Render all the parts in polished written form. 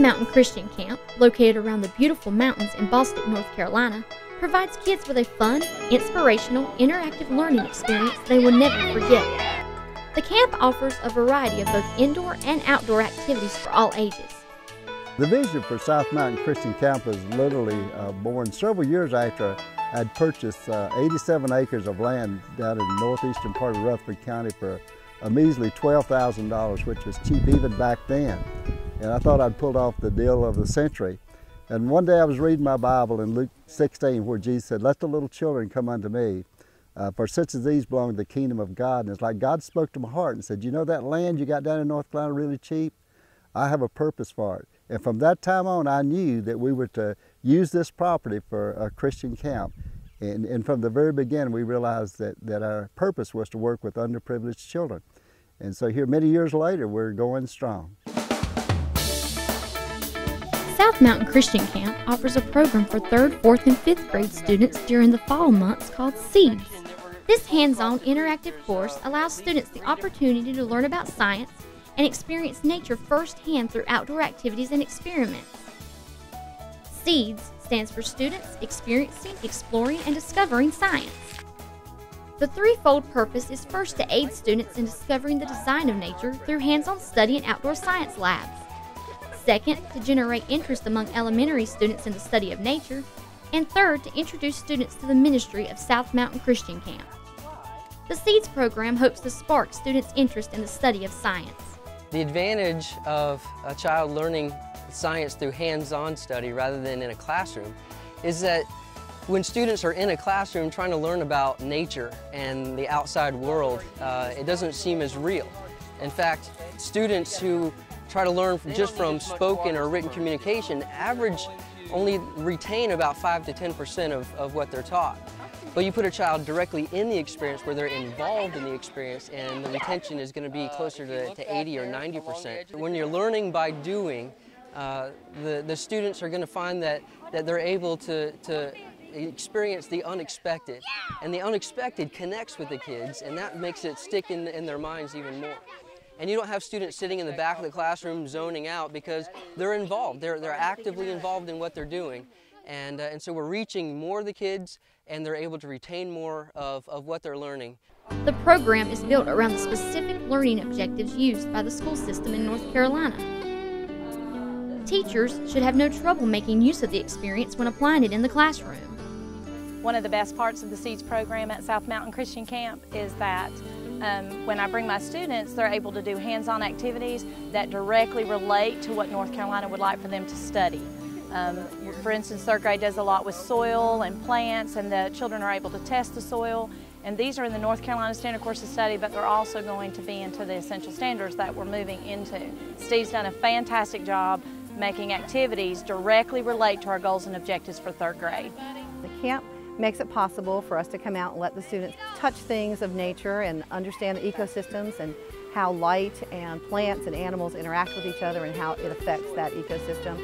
Mountain Christian Camp, located around the beautiful mountains in Boston, North Carolina, provides kids with a fun, inspirational, interactive learning experience they will never forget. The camp offers a variety of both indoor and outdoor activities for all ages. The vision for South Mountain Christian Camp was literally born several years after I'd purchased 87 acres of land down in the northeastern part of Rutherford County for a measly $12,000, which was cheap even back then. And I thought I'd pulled off the deal of the century. And one day I was reading my Bible in Luke 16 where Jesus said, "Let the little children come unto me, for such as these belong to the kingdom of God." And it's like God spoke to my heart and said, "You know that land you got down in North Carolina really cheap? I have a purpose for it." And from that time on, I knew that we were to use this property for a Christian camp. And from the very beginning, we realized that our purpose was to work with underprivileged children. And so here, many years later, we're going strong. South Mountain Christian Camp offers a program for 3rd, 4th, and 5th grade students during the fall months called S.E.E.D.S. This hands-on interactive course allows students the opportunity to learn about science and experience nature firsthand through outdoor activities and experiments. S.E.E.D.S stands for Students Experiencing, Exploring, and Discovering Science. The threefold purpose is first to aid students in discovering the design of nature through hands-on study in outdoor science labs. Second, to generate interest among elementary students in the study of nature. And third, to introduce students to the ministry of South Mountain Christian Camp. The S.E.E.D.S program hopes to spark students' interest in the study of science. The advantage of a child learning science through hands-on study rather than in a classroom is that when students are in a classroom trying to learn about nature and the outside world, it doesn't seem as real. In fact, students who try to learn just from spoken or written communication only retain about 5 to 10% of what they're taught. But you put a child directly in the experience where they're involved in the experience, and the retention is going to be closer to 80 or 90%. When you're learning by doing, the students are going to find that they're able to experience the unexpected. And the unexpected connects with the kids, and that makes it stick in their minds even more. And you don't have students sitting in the back of the classroom zoning out because they're involved. They're actively involved in what they're doing. And so we're reaching more of the kids, and they're able to retain more of what they're learning. The program is built around the specific learning objectives used by the school system in North Carolina. Teachers should have no trouble making use of the experience when applying it in the classroom. One of the best parts of the S.E.E.D.S program at South Mountain Christian Camp is that when I bring my students, they're able to do hands-on activities that directly relate to what North Carolina would like for them to study. For instance, 3rd grade does a lot with soil and plants, and the children are able to test the soil. And these are in the North Carolina Standard Course of Study, but they're also going to be into the essential standards that we're moving into. S.E.E.D.S done a fantastic job making activities directly relate to our goals and objectives for 3rd grade. The camp makes it possible for us to come out and let the students touch things of nature and understand the ecosystems and how light and plants and animals interact with each other and how it affects that ecosystem.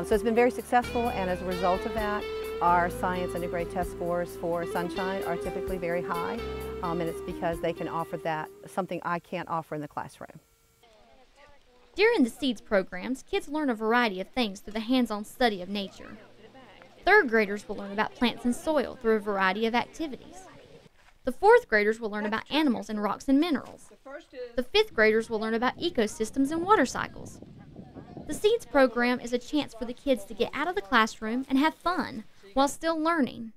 So it's been very successful, and as a result of that, our science undergrad test scores for Sunshine are typically very high, and it's because they can offer that, something I can't offer in the classroom. During the S.E.E.D.S programs, kids learn a variety of things through the hands-on study of nature. 3rd graders will learn about plants and soil through a variety of activities. The 4th graders will learn about animals and rocks and minerals. The 5th graders will learn about ecosystems and water cycles. The S.E.E.D.S program is a chance for the kids to get out of the classroom and have fun while still learning.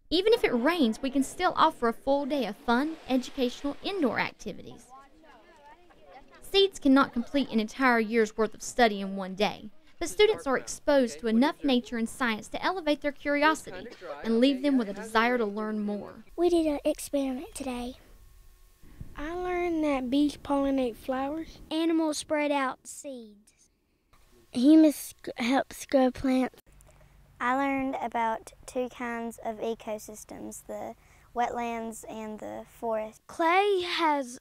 Even if it rains, we can still offer a full day of fun, educational, indoor activities. S.E.E.D.S cannot complete an entire year's worth of study in one day, but students are exposed to enough nature and science to elevate their curiosity and leave them with a desire to learn more. We did an experiment today. I learned that bees pollinate flowers. Animals spread out seeds. Humus helps grow plants. I learned about 2 kinds of ecosystems, the wetlands and the forest. Clay has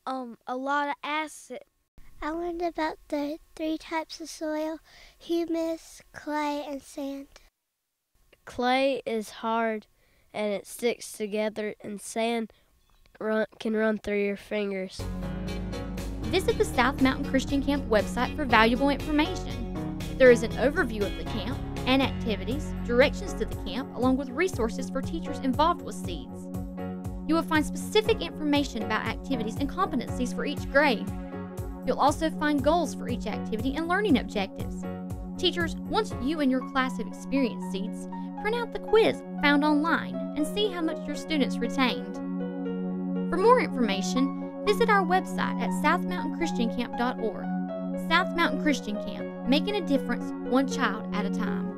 a lot of acid. I learned about the 3 types of soil: humus, clay, and sand. Clay is hard and it sticks together, and sand can run through your fingers. Visit the South Mountain Christian Camp website for valuable information. There is an overview of the camp and activities, directions to the camp, along with resources for teachers involved with S.E.E.D.S. You will find specific information about activities and competencies for each grade. You'll also find goals for each activity and learning objectives. Teachers, once you and your class have experienced S.E.E.D.S, print out the quiz found online and see how much your students retained. For more information, visit our website at southmountainchristiancamp.org. South Mountain Christian Camp, making a difference one child at a time.